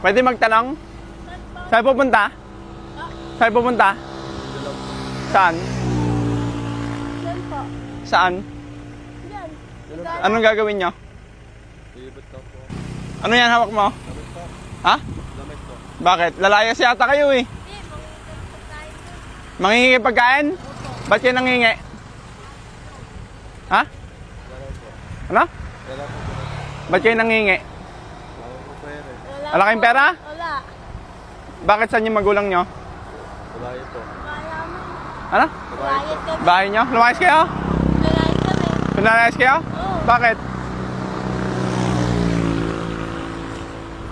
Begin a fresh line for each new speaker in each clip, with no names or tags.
Pwede magtanong? Saan pupunta? Saan pupunta? Saan?
Diyan po.
Saan?
Diyan.
Anong gagawin nyo? Ano yan hawak mo? Ha? Bakit? Lalayas yata kayo eh. Mangingi pagkain? Ba't kayo nangingi? Ha? Ano? Ba't kayo nangingi? Wala kayong pera?
Wala.
Bakit saan yung magulang nyo?
Babayad po.
Ano?
Bayad kami.
Bahay nyo? Lumayas kayo?
Bayad kami.
Pinalayas kayo?
Oo.
Bakit?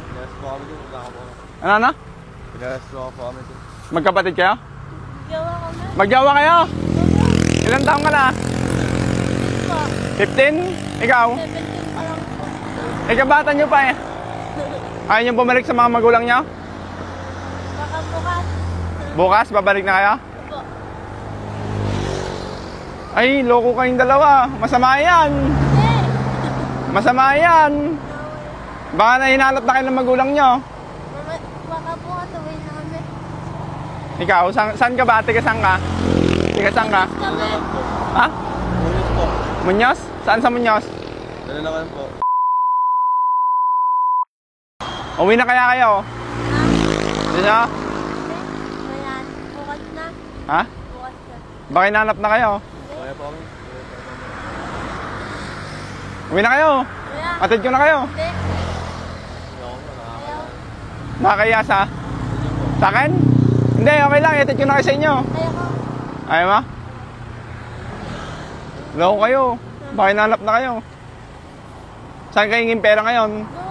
Pinalas po kami dun.
Ano?
Pinalas po kami dun.
Magkapatid kayo?
Gawa kami.
Magjawa kayo? Ilang taong ka na?
Po.
15? Ikaw?
17 pa lang po.
Ikabata nyo pa eh. Ayaw nyo bumalik sa mga magulang nyo?
Baka bukas.
Bukas, babalik na kayo?
Po.
Ay, loko kayong dalawa. Masama yan.
Hindi.
Masama yan. Baka na hinalot na kayo ng magulang nyo.
Baka bukas uwi na kami.
Ikaw, saan ka ba? Tiga saan ka? Tiga saan ka?
Kami.
Ha?
Munyos po.
Muñoz? Saan sa Muñoz?
Dala na kayo po.
Uwi na kaya kayo? Hindi na?
Ayan. Bukas na.
Ha?
Bukas na.
Baka hinanap na kayo?
Kaya po kami.
Uwi na kayo?
Kuya.
Atid ko na kayo?
Hindi.
Ayaw.
Ayaw.
Nakakaya sa? Sa akin? Hindi, okay lang. Atid ko na kayo sa inyo.
Ayaw ko.
Ayaw mo? Loko kayo. Baka hinanap na kayo. Saan kayo hingin pera ngayon?
Doon.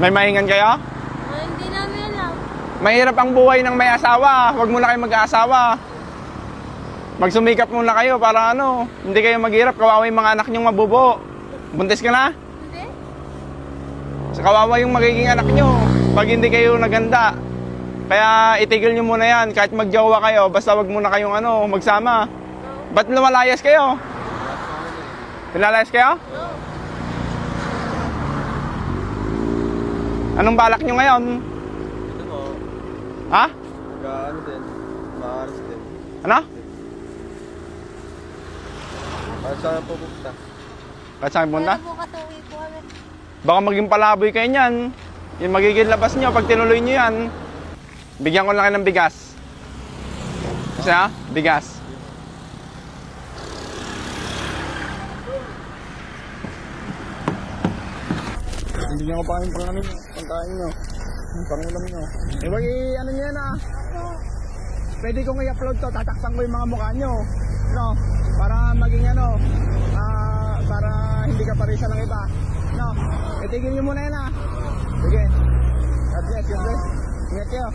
May mahingan kayo?
Hindi namin alam.
Mahirap ang buhay ng may asawa. Huwag muna kayo mag-aasawa. Magsumikap muna kayo para ano, hindi kayo maghirap. Kawawa yung mga anak nyong mabubo. Buntis ka na?
Hindi.
So, kawawa yung magiging anak nyo pag hindi kayo naganda. Kaya itigil nyo muna yan. Kahit magjowa kayo, basta wag muna kayong ano, magsama. Ba't lumalayas kayo? Pinalayas kayo?
Oo.
Anong balak nyo ngayon?
Ito po.
Ha?
Ano din. Maaras din.
Ano?
Para saan po pupunta?
Kahit saan punta?
Pero bukas uwi po kami.
Baka maging palaboy kayo niyan. Yung magiging labas nyo pag tinuloy nyo yan. Bigyan ko lang kayo ng bigas. Kasi ha? Bigas. Bigyan ko pa kayong pangkain nyo. Pangulam nyo. Eh, wag ano nyo yan ah. Pwede kong i-upload to. Tatakpan ko yung mga mukha nyo. No? Para maging ano. Para hindi ka parisa ng iba. No? Itigil nyo muna yan ah. Sige. God bless. God bless. Ingat kayo.